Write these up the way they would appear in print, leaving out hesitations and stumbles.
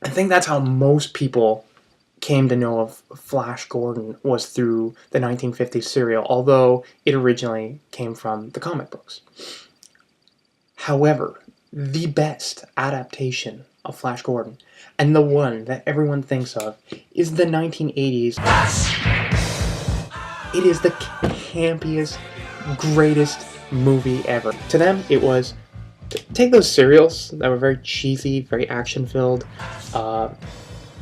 I think that's how most people came to know of Flash Gordon, was through the 1950s serial, although it originally came from the comic books. However, the best adaptation of Flash Gordon, and the one that everyone thinks of, is the 1980s. It is the campiest, greatest movie ever. To them, it was, take those serials that were very cheesy, very action-filled,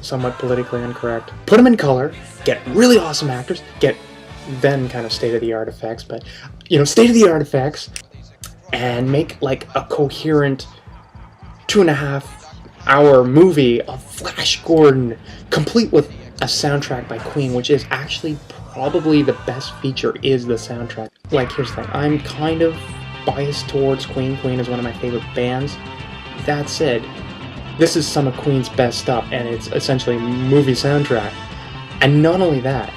somewhat politically incorrect, put them in color, get really awesome actors, get then kind of state-of-the-art effects, but, state-of-the-art effects, and make like a coherent 2.5-hour movie of Flash Gordon, complete with a soundtrack by Queen, which is actually probably the best feature, is the soundtrack. Like, here's the thing, I'm kind of biased towards Queen. Queen is one of my favorite bands. That said, this is some of Queen's best stuff, and it's essentially a movie soundtrack. And not only that,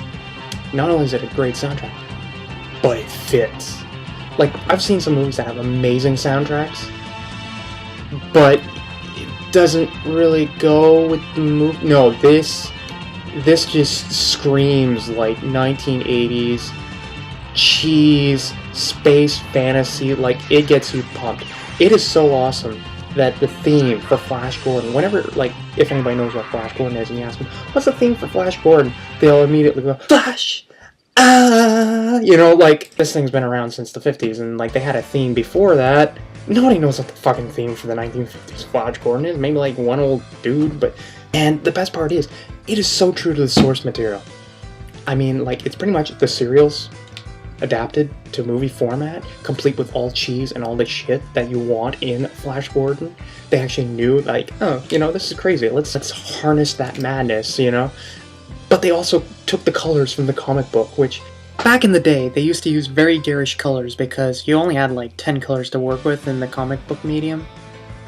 not only is it a great soundtrack, but it fits. Like, I've seen some movies that have amazing soundtracks, but it doesn't really go with the movie. No, this just screams like 1980s cheese, space fantasy. Like, it gets you pumped. It is so awesome that the theme for Flash Gordon, whenever, like, if anybody knows what Flash Gordon is and you ask them, what's the theme for Flash Gordon, they'll immediately go, Flash! Like, this thing's been around since the 50s, and, like, they had a theme before that. Nobody knows what the fucking theme for the 1950s Flash Gordon is. Maybe, like, one old dude, but... And the best part is, it is so true to the source material. I mean, like, it's pretty much the serials adapted to movie format, complete with all cheese and all the shit that you want in Flash Gordon. They actually knew, like, oh, this is crazy. Let's harness that madness, But they also took the colors from the comic book, which, back in the day, they used to use very garish colors because you only had like 10 colors to work with in the comic book medium.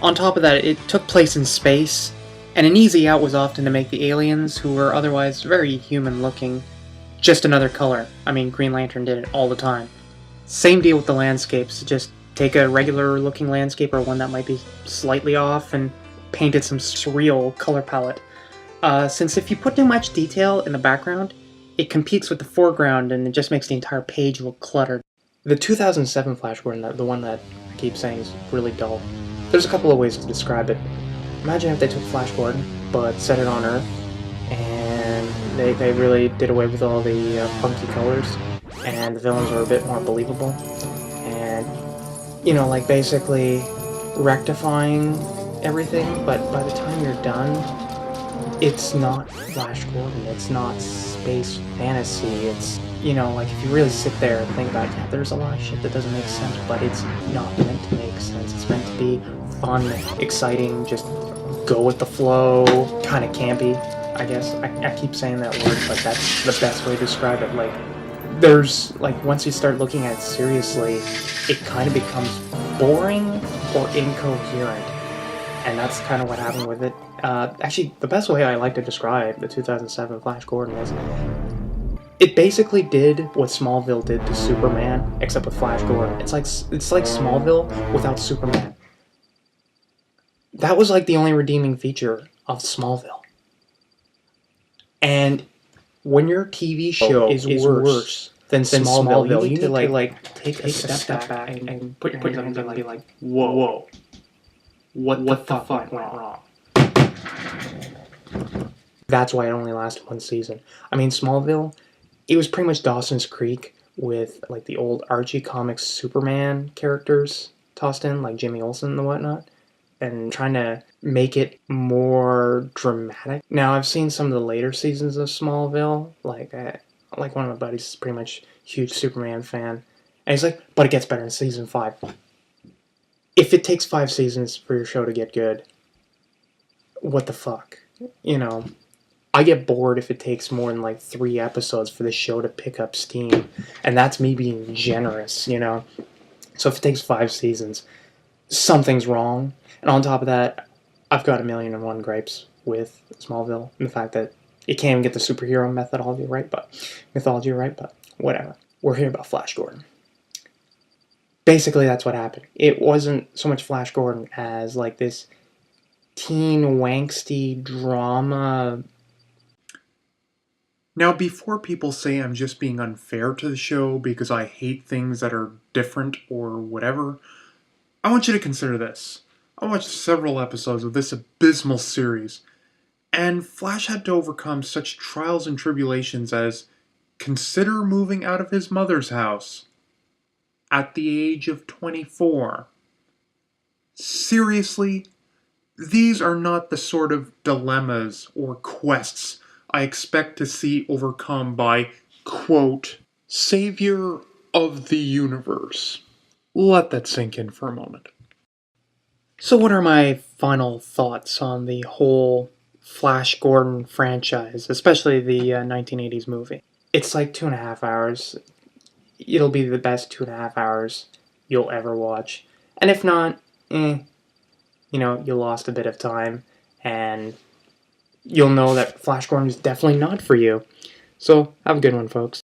On top of that, it took place in space, and an easy out was often to make the aliens, who were otherwise very human looking, just another color. I mean, Green Lantern did it all the time. Same deal with the landscapes. Just take a regular looking landscape or one that might be slightly off and paint it some surreal color palette. Since if you put too much detail in the background, it competes with the foreground and it just makes the entire page look cluttered. The 2007 Flash Gordon, the one that I keep saying is really dull, there's a couple of ways to describe it. Imagine if they took Flash Gordon, but set it on Earth, and they really did away with all the funky colors, and the villains were a bit more believable, and, like, basically rectifying everything, but by the time you're done, it's not Flash Gordon, it's not space fantasy, it's, like, if you really sit there and think about it, yeah, there's a lot of shit that doesn't make sense, but it's not meant to make sense. It's meant to be fun, exciting, just go with the flow, kind of campy, I guess. I keep saying that word, but that's the best way to describe it. Like, there's, like, once you start looking at it seriously, it kind of becomes boring or incoherent. And that's kind of what happened with it. Actually, the best way I like to describe the 2007 Flash Gordon is, it basically did what Smallville did to Superman, except with Flash Gordon. It's like Smallville without Superman. That was like the only redeeming feature of Smallville. And when your TV show is worse than Smallville, you need to like take a step back and put your hands up and be like, whoa. What the fuck went wrong? That's why it only lasted one season. I mean, Smallville, it was pretty much Dawson's Creek with, like, the old Archie Comics Superman characters tossed in, like Jimmy Olsen and whatnot, and trying to make it more dramatic. Now, I've seen some of the later seasons of Smallville, like one of my buddies is pretty much a huge Superman fan, and he's like, but it gets better in season 5. If it takes 5 seasons for your show to get good, what the fuck? I get bored if it takes more than like 3 episodes for the show to pick up steam, and that's me being generous, So if it takes 5 seasons, something's wrong. And on top of that, I've got 1,000,001 gripes with Smallville, and the fact that it can't even get the superhero mythology right, but whatever. We're here about Flash Gordon. Basically, that's what happened. It wasn't so much Flash Gordon as like this teen wangsty drama. Now, before people say I'm just being unfair to the show because I hate things that are different or whatever, I want you to consider this. I watched several episodes of this abysmal series, and Flash had to overcome such trials and tribulations as consider moving out of his mother's house at the age of 24. Seriously, these are not the sort of dilemmas or quests I expect to see overcome by, quote, savior of the universe. Let that sink in for a moment. So, what are my final thoughts on the whole Flash Gordon franchise, especially the 1980s movie? It's like 2.5 hours. It'll be the best 2.5 hours you'll ever watch. And if not, you lost a bit of time, and you'll know that Flash Gordon is definitely not for you. So, have a good one, folks.